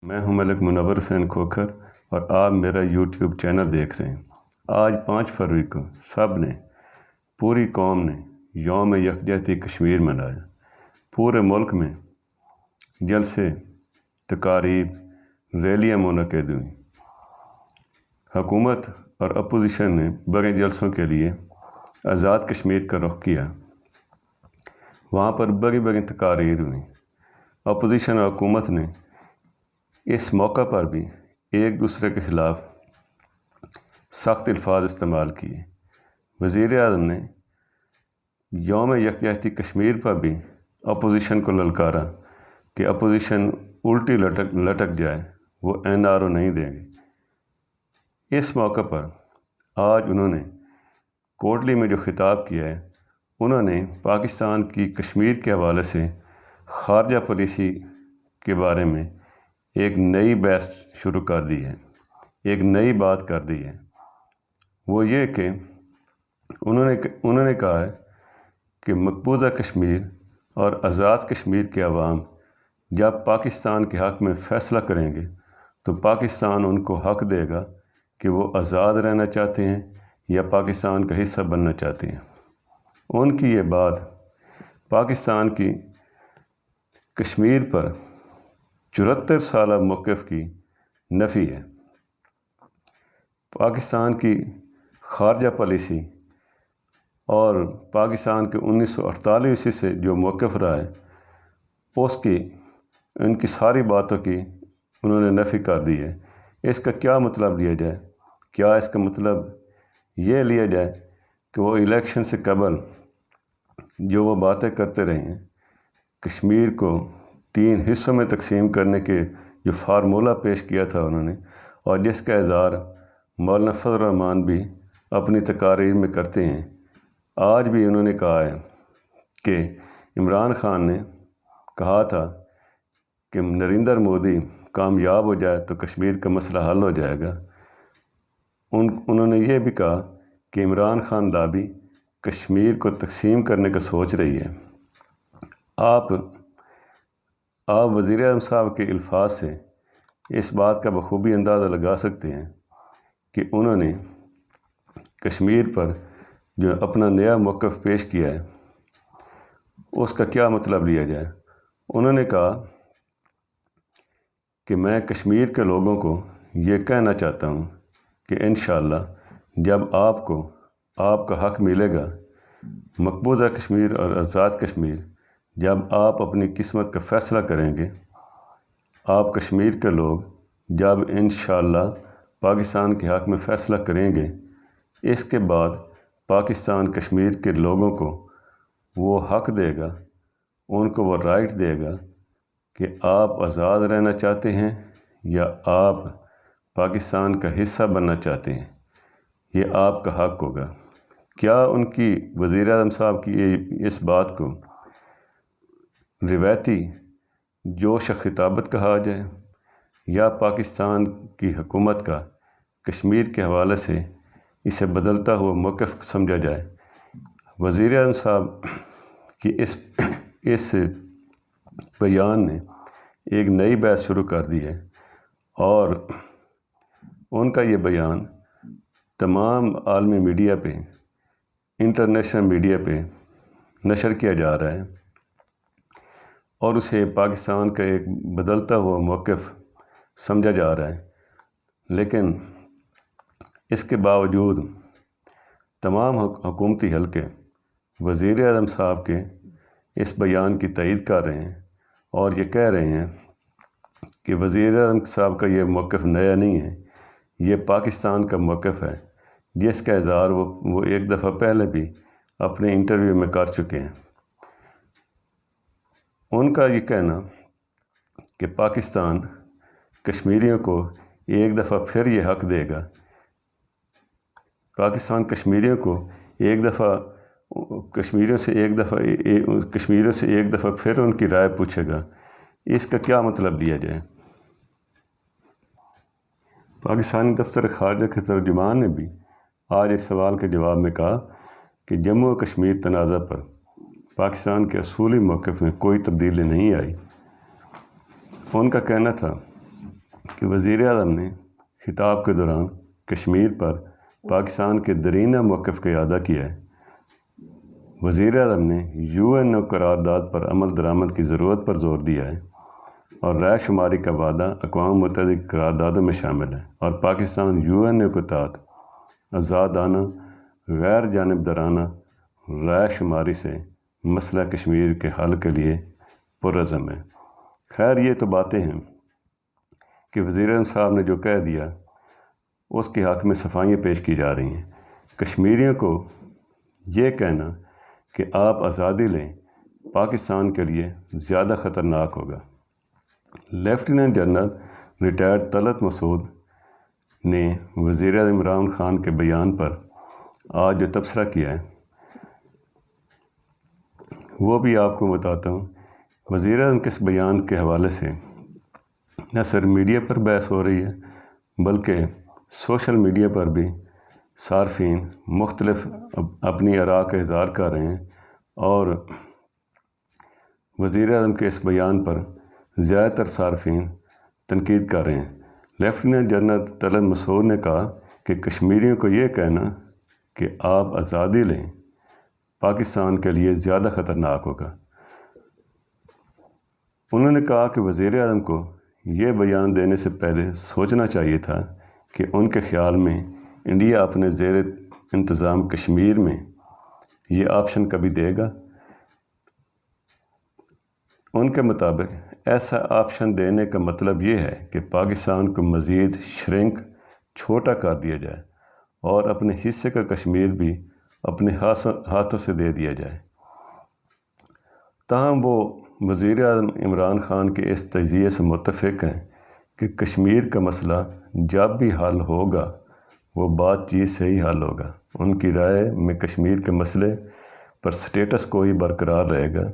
میں ہوں ملک منور حسین کھوکھر اور آپ میرا یوٹیوب چینل دیکھ رہے ہیں۔ آج 5 فروری کو سب نے، پوری قوم نے یوم یکجہتی کشمیر منایا۔ پورے ملک میں جلسے، تقاریب، ریلیاں منعقد ہوئیں۔ حکومت اور اپوزیشن نے بڑے جلسوں کے لیے آزاد کشمیر کا رخ کیا۔ وہاں پر بڑی بڑی تقاریر ہوئیں۔ اپوزیشن اور حکومت نے اس موقع پر بھی ایک دوسرے کے خلاف سخت الفاظ استعمال کیے۔ وزیر اعظم نے یوم یکجہتی کشمیر پر بھی اپوزیشن کو للکارا کہ اپوزیشن الٹی لٹک جائے، وہ NRO نہیں دیں گے۔ اس موقع پر آج انہوں نے کوٹلی میں جو خطاب کیا ہے، انہوں نے پاکستان کی کشمیر کے حوالے سے خارجہ پالیسی کے بارے میں ایک نئی بحث شروع کر دی ہے، ایک نئی بات کر دی ہے۔ وہ یہ کہ انہوں نے کہا ہے کہ مقبوضہ کشمیر اور آزاد کشمیر کے عوام جب پاکستان کے حق میں فیصلہ کریں گے تو پاکستان ان کو حق دے گا کہ وہ آزاد رہنا چاہتے ہیں یا پاکستان کا حصہ بننا چاہتے ہیں۔ ان کی یہ بات پاکستان کی کشمیر پر 74 سالہ موقف کی نفی ہے۔ پاکستان کی خارجہ پالیسی اور پاکستان کے 1948 سے جو موقف رہا ہے، اس کی ان کی ساری باتوں کی انہوں نے نفی کر دی ہے۔ اس کا کیا مطلب لیا جائے؟ کیا اس کا مطلب یہ لیا جائے کہ وہ الیکشن سے قبل جو وہ باتیں کرتے رہے ہیں، کشمیر کو 3 حصوں میں تقسیم کرنے کے جو فارمولہ پیش کیا تھا انہوں نے، اور جس کا اظہار مولانا فضل الرحمان بھی اپنی تقاریر میں کرتے ہیں، آج بھی انہوں نے کہا ہے کہ عمران خان نے کہا تھا کہ نریندر مودی کامیاب ہو جائے تو کشمیر کا مسئلہ حل ہو جائے گا۔ انہوں نے یہ بھی کہا کہ عمران خان لابی کشمیر کو تقسیم کرنے کا سوچ رہی ہے۔ آپ وزیر اعظم صاحب کے الفاظ سے اس بات کا بخوبی اندازہ لگا سکتے ہیں کہ انہوں نے کشمیر پر جو اپنا نیا موقف پیش کیا ہے، اس کا کیا مطلب لیا جائے۔ انہوں نے کہا کہ میں کشمیر کے لوگوں کو یہ کہنا چاہتا ہوں کہ انشاءاللہ جب آپ کو آپ کا حق ملے گا، مقبوضہ کشمیر اور آزاد کشمیر، جب آپ اپنی قسمت کا فیصلہ کریں گے، آپ کشمیر کے لوگ جب انشاءاللہ پاکستان کے حق میں فیصلہ کریں گے، اس کے بعد پاکستان کشمیر کے لوگوں کو وہ حق دے گا، ان کو وہ رائٹ دے گا کہ آپ آزاد رہنا چاہتے ہیں یا آپ پاکستان کا حصہ بننا چاہتے ہیں، یہ آپ کا حق ہوگا۔ کیا ان کی وزیر اعظم صاحب کی اس بات کو روایتی جوش و خطابت کہا جائے، یا پاکستان کی حکومت کا کشمیر کے حوالے سے اسے بدلتا ہوا موقف سمجھا جائے؟ وزیر اعظم صاحب کی اس بیان نے ایک نئی بحث شروع کر دی ہے، اور ان کا یہ بیان تمام عالمی میڈیا پہ، انٹرنیشنل میڈیا پہ نشر کیا جا رہا ہے، اور اسے پاکستان کا ایک بدلتا ہوا موقف سمجھا جا رہا ہے۔ لیکن اس کے باوجود تمام حکومتی حلقے وزیر اعظم صاحب کے اس بیان کی تائید کر رہے ہیں، اور یہ کہہ رہے ہیں کہ وزیر اعظم صاحب کا یہ موقف نیا نہیں ہے، یہ پاکستان کا موقف ہے، جس کا اظہار وہ ایک دفعہ پہلے بھی اپنے انٹرویو میں کر چکے ہیں۔ ان کا یہ کہنا کہ پاکستان کشمیریوں کو ایک دفعہ پھر یہ حق دے گا، پاکستان کشمیریوں کو ایک دفعہ کشمیریوں سے ایک دفعہ پھر ان کی رائے پوچھے گا، اس کا کیا مطلب لیا جائے؟ پاکستانی دفتر خارجہ کے ترجمان نے بھی آج ایک سوال کے جواب میں کہا کہ جموں و کشمیر تنازع پر پاکستان کے اصولی موقف میں کوئی تبدیلی نہیں آئی۔ ان کا کہنا تھا کہ وزیر اعظم نے خطاب کے دوران کشمیر پر پاکستان کے دیرینہ موقف کا اعادہ کیا ہے۔ وزیر اعظم نے UN قرارداد پر عمل درآمد کی ضرورت پر زور دیا ہے اور رائے شماری کا وعدہ اقوام متحدہ کی قراردادوں میں شامل ہے اور پاکستان UN کے تحت آزادانہ غیر جانبدارانہ رائے شماری سے مسئلہ کشمیر کے حل کے لیے پرعزم ہے۔ خیر، یہ تو باتیں ہیں کہ وزیر اعظم صاحب نے جو کہہ دیا اس کے حق میں صفائیاں پیش کی جا رہی ہیں۔ کشمیریوں کو یہ کہنا کہ آپ آزادی لیں پاکستان کے لیے زیادہ خطرناک ہوگا۔ لیفٹیننٹ جنرل ریٹائرڈ طلعت مسعود نے وزیر اعظم عمران خان کے بیان پر آج جو تبصرہ کیا ہے وہ بھی آپ کو بتاتا ہوں۔ وزیر اعظم کے اس بیان کے حوالے سے نہ صرف میڈیا پر بحث ہو رہی ہے بلکہ سوشل میڈیا پر بھی صارفین مختلف اپنی آراء کا اظہار کر رہے ہیں اور وزیر اعظم کے اس بیان پر زیادہ تر صارفین تنقید کر رہے ہیں۔ لیفٹیننٹ جنرل طلعت مسعود نے کہا کہ کشمیریوں کو یہ کہنا کہ آپ آزادی لیں پاکستان کے لیے زیادہ خطرناک ہوگا۔ انہوں نے کہا کہ وزیر اعظم کو یہ بیان دینے سے پہلے سوچنا چاہیے تھا کہ ان کے خیال میں انڈیا اپنے زیر انتظام کشمیر میں یہ آپشن کبھی دے گا۔ ان کے مطابق ایسا آپشن دینے کا مطلب یہ ہے کہ پاکستان کو مزید شرنک چھوٹا کر دیا جائے اور اپنے حصے کا کشمیر بھی اپنے ہاتھوں سے دے دیا جائے۔ تاہم وہ وزیر اعظم عمران خان کے اس تجزیے سے متفق ہیں کہ کشمیر کا مسئلہ جب بھی حل ہوگا وہ بات چیت سے ہی حل ہوگا۔ ان کی رائے میں کشمیر کے مسئلے پر سٹیٹس کو ہی برقرار رہے گا۔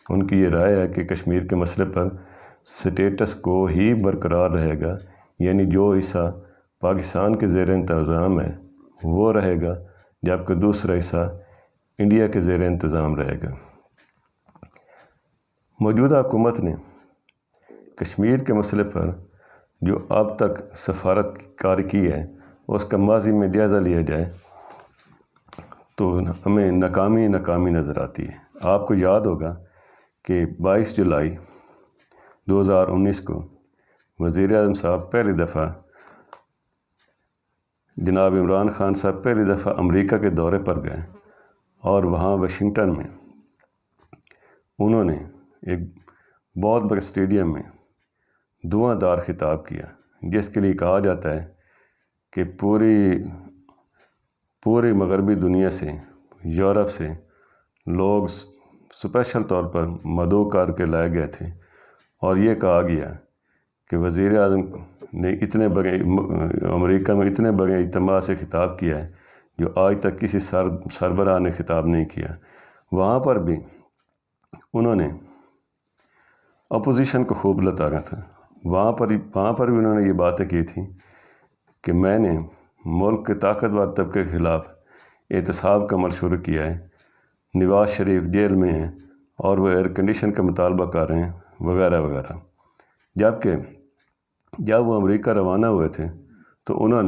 ان کی یہ رائے ہے کہ کشمیر کے مسئلے پر سٹیٹس کو ہی برقرار رہے گا، یعنی جو حصہ پاکستان کے زیر انتظام ہے وہ رہے گا جبکہ دوسرا حصہ انڈیا کے زیر انتظام رہے گا۔ موجودہ حکومت نے کشمیر کے مسئلے پر جو اب تک سفارت کاری کی ہے اس کا ماضی میں جائزہ لیا جائے تو ہمیں ناکامی نظر آتی ہے۔ آپ کو یاد ہوگا کہ 22 جولائی 2019 کو وزیر اعظم صاحب پہلی دفعہ جناب عمران خان صاحب پہلی دفعہ امریکہ کے دورے پر گئے اور وہاں واشنگٹن میں انہوں نے ایک بہت بڑے اسٹیڈیم میں دعا دار خطاب کیا جس کے لیے کہا جاتا ہے کہ پوری مغربی دنیا سے، یورپ سے لوگ اسپیشل طور پر مدعو کر کے لائے گئے تھے اور یہ کہا گیا کہ وزیر اعظم نے اتنے بڑے امریکہ میں اتنے بڑے اجتماع سے خطاب کیا ہے جو آج تک کسی سربراہ نے خطاب نہیں کیا۔ وہاں پر بھی انہوں نے اپوزیشن کو خوب لتاڑا تھا۔ وہاں پر بھی انہوں نے یہ باتیں کی تھیں کہ میں نے ملک کے طاقتور طبقے کے خلاف احتساب کا عمل شروع کیا ہے، نواز شریف جیل میں ہیں اور وہ ایئر کنڈیشن کا مطالبہ کر رہے ہیں وغیرہ وغیرہ۔ جبکہ جب وہ امریکہ روانہ ہوئے تھے تو انہوں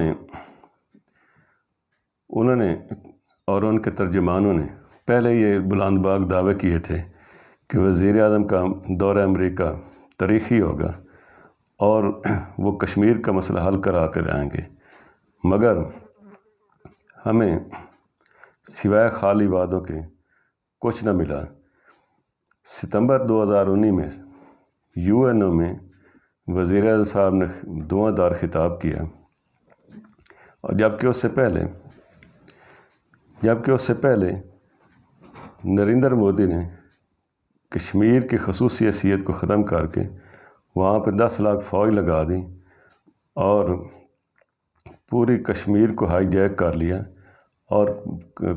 نے اور ان کے ترجمانوں نے پہلے یہ بلند باغ دعوے کیے تھے کہ وزیر اعظم کا دورہ امریکہ تاریخی ہوگا اور وہ کشمیر کا مسئلہ حل کرا کر آئیں گے، مگر ہمیں سوائے خالی وعدوں کے کچھ نہ ملا۔ ستمبر 2019 میں UN میں وزیر اعظم صاحب نے دعا دار خطاب کیا اور جبکہ اس سے پہلے نریندر مودی نے کشمیر کی خصوصی حیثیت کو ختم کر کے وہاں پہ 10 لاکھ فوج لگا دی اور پوری کشمیر کو ہائی جیک کر لیا اور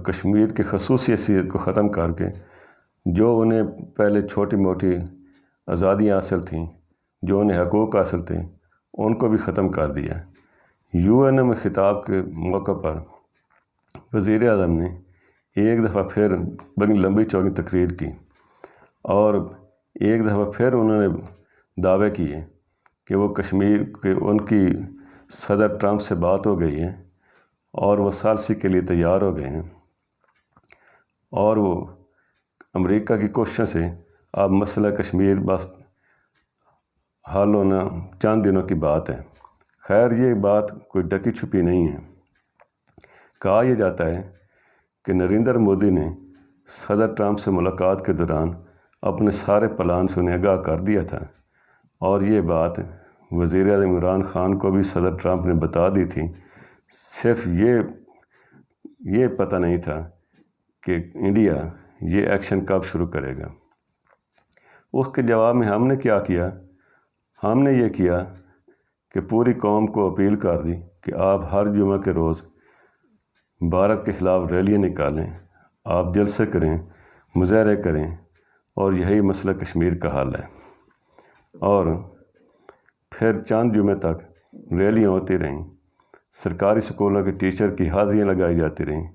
کشمیر کی خصوصی حیثیت کو ختم کر کے جو انہیں پہلے چھوٹی موٹی آزادیاں حاصل تھیں، جو انہیں حقوق حاصل تھے، ان کو بھی ختم کر دیا۔ UN میں خطاب کے موقع پر وزیر اعظم نے ایک دفعہ پھر بڑی لمبی چوڑی تقریر کی اور ایک دفعہ پھر انہوں نے دعوے کیے کہ وہ کشمیر کے ان کی صدر ٹرمپ سے بات ہو گئی ہے اور وہ ثالثی کے لیے تیار ہو گئے ہیں، اور وہ امریکہ کی کوششوں سے اب مسئلہ کشمیر بس حل ہونا چند دنوں کی بات ہے۔ خیر، یہ بات کوئی ڈکی چھپی نہیں ہے۔ کہا یہ جاتا ہے کہ نریندر مودی نے صدر ٹرمپ سے ملاقات کے دوران اپنے سارے پلان سے انہیں آگاہ کر دیا تھا، اور یہ بات وزیر اعظم عمران خان کو بھی صدر ٹرمپ نے بتا دی تھی۔ صرف یہ پتہ نہیں تھا کہ انڈیا یہ ایکشن کب شروع کرے گا۔ اس کے جواب میں ہم نے کیا کیا؟ ہم نے یہ کیا کہ پوری قوم کو اپیل کر دی کہ آپ ہر جمعہ کے روز بھارت کے خلاف ریلیاں نکالیں، آپ جلسے کریں، مظاہرے کریں، اور یہی مسئلہ کشمیر کا حل ہے۔ اور پھر چند جمعے تک ریلیاں ہوتی رہیں، سرکاری سکولوں کے ٹیچر کی حاضریاں لگائی جاتی رہیں،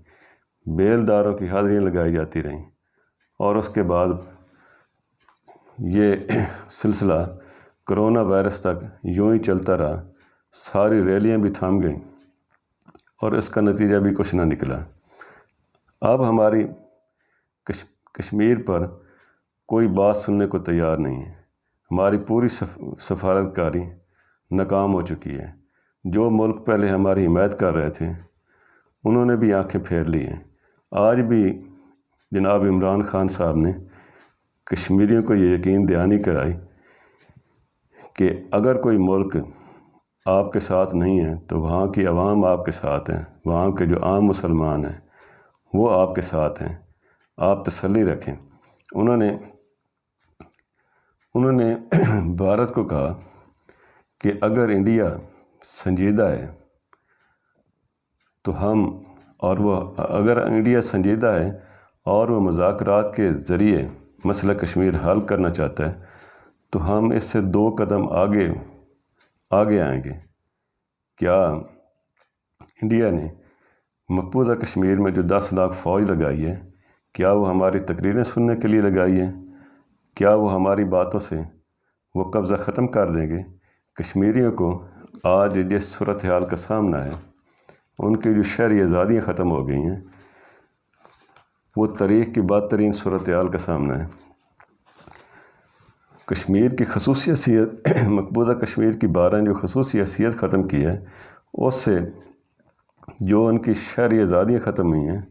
بیلداروں کی حاضریاں لگائی جاتی رہیں، اور اس کے بعد یہ سلسلہ کرونا وائرس تک یوں ہی چلتا رہا۔ ساری ریلیاں بھی تھم گئیں اور اس کا نتیجہ بھی کچھ نہ نکلا۔ اب ہماری کشمیر پر کوئی بات سننے کو تیار نہیں ہے۔ ہماری پوری سفارتکاری ناکام ہو چکی ہے۔ جو ملک پہلے ہماری حمایت کر رہے تھے انہوں نے بھی آنکھیں پھیر لی ہیں۔ آج بھی جناب عمران خان صاحب نے کشمیریوں کو یہ یقین دہانی کرائی کہ اگر کوئی ملک آپ کے ساتھ نہیں ہے تو وہاں کی عوام آپ کے ساتھ ہیں، وہاں کے جو عام مسلمان ہیں وہ آپ کے ساتھ ہیں، آپ تسلی رکھیں۔ انہوں نے بھارت کو کہا کہ اگر انڈیا سنجیدہ ہے تو اگر انڈیا سنجیدہ ہے اور وہ مذاکرات کے ذریعے مسئلہ کشمیر حل کرنا چاہتا ہے تو ہم اس سے 2 قدم آگے آئیں گے۔ کیا انڈیا نے مقبوضہ کشمیر میں جو 10 لاکھ فوج لگائی ہے، کیا وہ ہماری تقریریں سننے کے لیے لگائی ہے؟ کیا وہ ہماری باتوں سے وہ قبضہ ختم کر دیں گے؟ کشمیریوں کو آج جس صورتحال کا سامنا ہے، ان کی جو شہری آزادیاں ختم ہو گئی ہیں، وہ تاریخ کی بدترین صورتحال کا سامنا ہے۔ کشمیر کی خصوصی حیثیت مقبوضہ کشمیر کی 12 جو خصوصی حیثیت ختم کی ہے، اس سے جو ان کی شہری آزادیاں ختم ہوئی ہیں،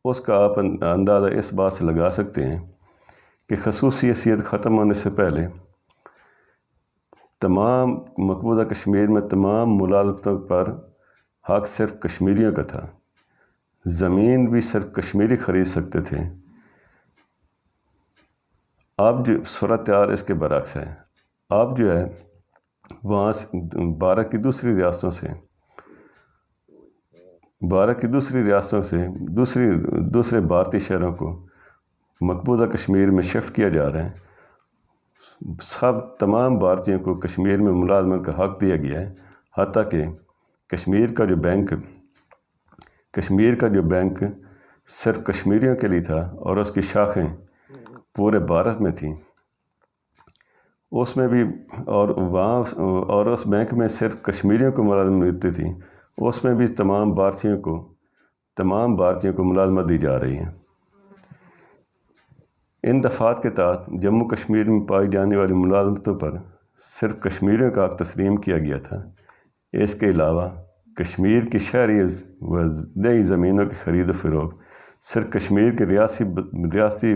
اس کا آپ اندازہ اس بات سے لگا سکتے ہیں کہ خصوصی حیثیت ختم ہونے سے پہلے تمام مقبوضہ کشمیر میں تمام ملازمتوں پر حق صرف کشمیریوں کا تھا۔ زمین بھی صرف کشمیری خرید سکتے تھے۔ اب جو صورتحال اس کے برعکس ہے۔ اب جو ہے وہاں بھارت کی دوسری ریاستوں سے دوسرے بھارتی شہروں کو مقبوضہ کشمیر میں شفٹ کیا جا رہا ہے۔ تمام بھارتیوں کو کشمیر میں ملازمت کا حق دیا گیا ہے، حتیٰ کہ کشمیر کا جو بینک صرف کشمیریوں کے لیے تھا اور اس کی شاخیں پورے بھارت میں تھیں، اس میں بھی اور اس بینک میں صرف کشمیریوں کو ملازمت ملتی تھی، اس میں بھی تمام بھارتیوں کو ملازمت دی جا رہی ہے۔ ان دفعات کے تحت جموں کشمیر میں پائی جانے والی ملازمتوں پر صرف کشمیریوں کا حق تسلیم کیا گیا تھا۔ اس کے علاوہ کشمیر کی شہری و دیہی زمینوں کی خرید و فروخت صرف کشمیر کے ریاستی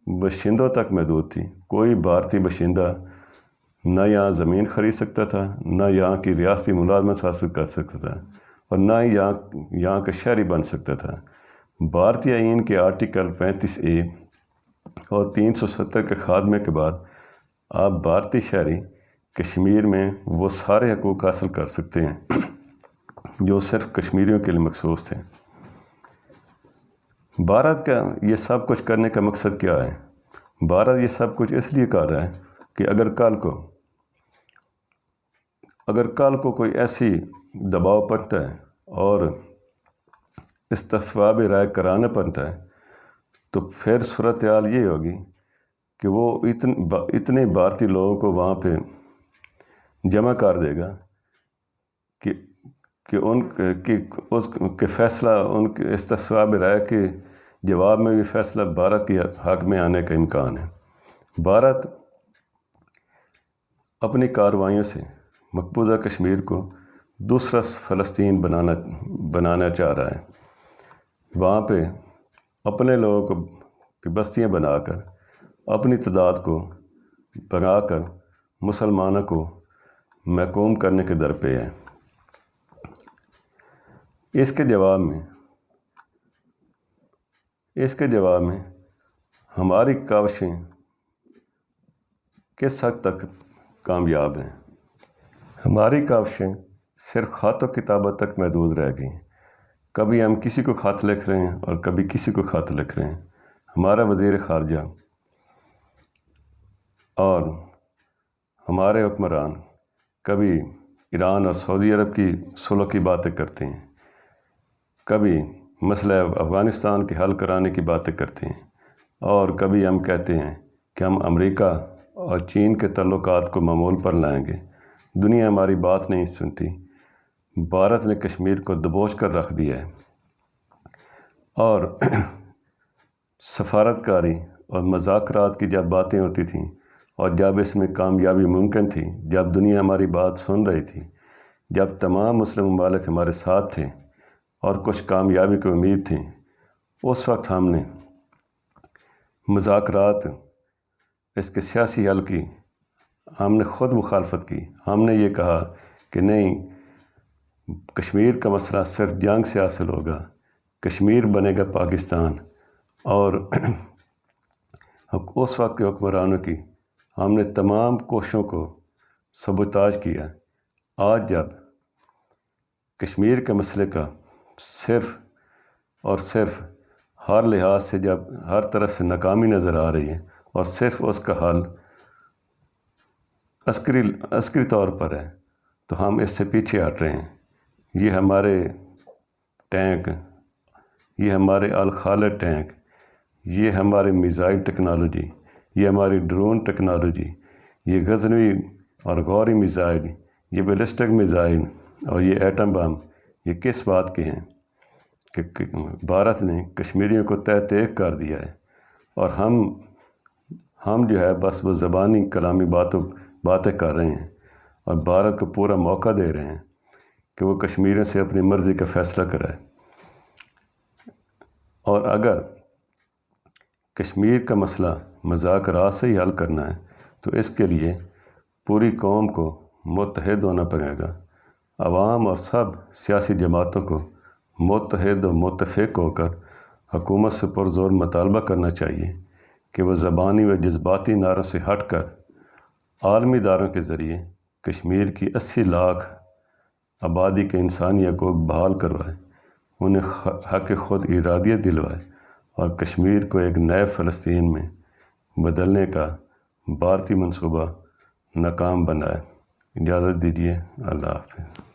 باشندوں تک محدود تھی۔ کوئی بھارتی باشندہ نہ یہاں زمین خرید سکتا تھا، نہ یہاں کی ریاستی ملازمت حاصل کر سکتا تھا، اور نہ ہی یہاں کا شہری بن سکتا تھا۔ بھارتی آئین کے آرٹیکل 35A اور 370 کے خاتمے کے بعد اب بھارتی شہری کشمیر میں وہ سارے حقوق حاصل کر سکتے ہیں جو صرف کشمیریوں کے لیے مخصوص تھے۔ بھارت کا یہ سب کچھ کرنے کا مقصد کیا ہے؟ بھارت یہ سب کچھ اس لیے کر رہا ہے کہ اگر کل کو کوئی ایسی دباؤ پڑتا ہے اور استصواب رائے کرانا پڑتا ہے تو پھر صورتحال یہ ہوگی کہ وہ اتنے بھارتی لوگوں کو وہاں پہ جمع کر دے گا کہ ان کے فیصلہ ان کے استصواب رائے کے جواب میں بھی فیصلہ بھارت کے حق میں آنے کا امکان ہے۔ بھارت اپنی کارروائیوں سے مقبوضہ کشمیر کو دوسرا فلسطین بنانا چاہ رہا ہے۔ وہاں پہ اپنے لوگوں کو بستیاں بنا کر اپنی تعداد کو بڑھا کر مسلمانوں کو محکوم کرنے کے در پہ ہے۔ اس کے جواب میں ہماری کاوشیں کس حد تک کامیاب ہیں؟ ہماری کاوشیں صرف خط و کتابت تک محدود رہ گئی ہیں۔ کبھی ہم کسی کو خط لکھ رہے ہیں اور کبھی کسی کو خط لکھ رہے ہیں۔ ہمارا وزیر خارجہ اور ہمارے حکمران کبھی ایران اور سعودی عرب کی صلح کی باتیں کرتے ہیں، کبھی مسئلہ افغانستان کے حل کرانے کی باتیں کرتے ہیں، اور کبھی ہم کہتے ہیں کہ ہم امریکہ اور چین کے تعلقات کو معمول پر لائیں گے۔ دنیا ہماری بات نہیں سنتی۔ بھارت نے کشمیر کو دبوچ کر رکھ دیا ہے، اور سفارتکاری اور مذاکرات کی جب باتیں ہوتی تھیں اور جب اس میں کامیابی ممکن تھی، جب دنیا ہماری بات سن رہی تھی، جب تمام مسلم ممالک ہمارے ساتھ تھے اور کچھ کامیابی کی امید تھی، اس وقت ہم نے مذاکرات اس کے سیاسی حل کی ہم نے خود مخالفت کی۔ ہم نے یہ کہا کہ نہیں، کشمیر کا مسئلہ صرف جنگ سے حاصل ہوگا، کشمیر بنے گا پاکستان، اور اس وقت کے حکمرانوں کی ہم نے تمام کوششوں کو سبوتاژ کیا۔ آج جب کشمیر کے مسئلے کا صرف اور صرف ہر لحاظ سے جب ہر طرف سے ناکامی نظر آ رہی ہے اور صرف اس کا حل عسکری طور پر ہے، تو ہم اس سے پیچھے ہٹ رہے ہیں۔ یہ ہمارے ٹینک، یہ ہمارے الخالد ٹینک، یہ ہمارے میزائل ٹیکنالوجی، یہ ہماری ڈرون ٹیکنالوجی، یہ غزنوی اور غوری میزائل، یہ بیلسٹک میزائل اور یہ ایٹم بم، یہ کس بات کے ہیں کہ بھارت نے کشمیریوں کو تحت ایک کر دیا ہے، اور ہم جو ہے بس وہ زبانی کلامی باتیں کر رہے ہیں، اور بھارت کو پورا موقع دے رہے ہیں کہ وہ کشمیریوں سے اپنی مرضی کا فیصلہ کرائے۔ اور اگر کشمیر کا مسئلہ مذاکرات سے ہی حل کرنا ہے تو اس کے لیے پوری قوم کو متحد ہونا پڑے گا۔ عوام اور سب سیاسی جماعتوں کو متحد و متفق ہو کر حکومت سے پرزور مطالبہ کرنا چاہیے کہ وہ زبانی و جذباتی نعروں سے ہٹ کر عالمی اداروں کے ذریعے کشمیر کی 80 لاکھ آبادی کے انسانی حقوق بحال کروائے، انہیں حق خود ارادیت دلوائے، اور کشمیر کو ایک نئے فلسطین میں بدلنے کا بھارتی منصوبہ ناکام بنائے۔ اجازت دیجیے، اللہ حافظ۔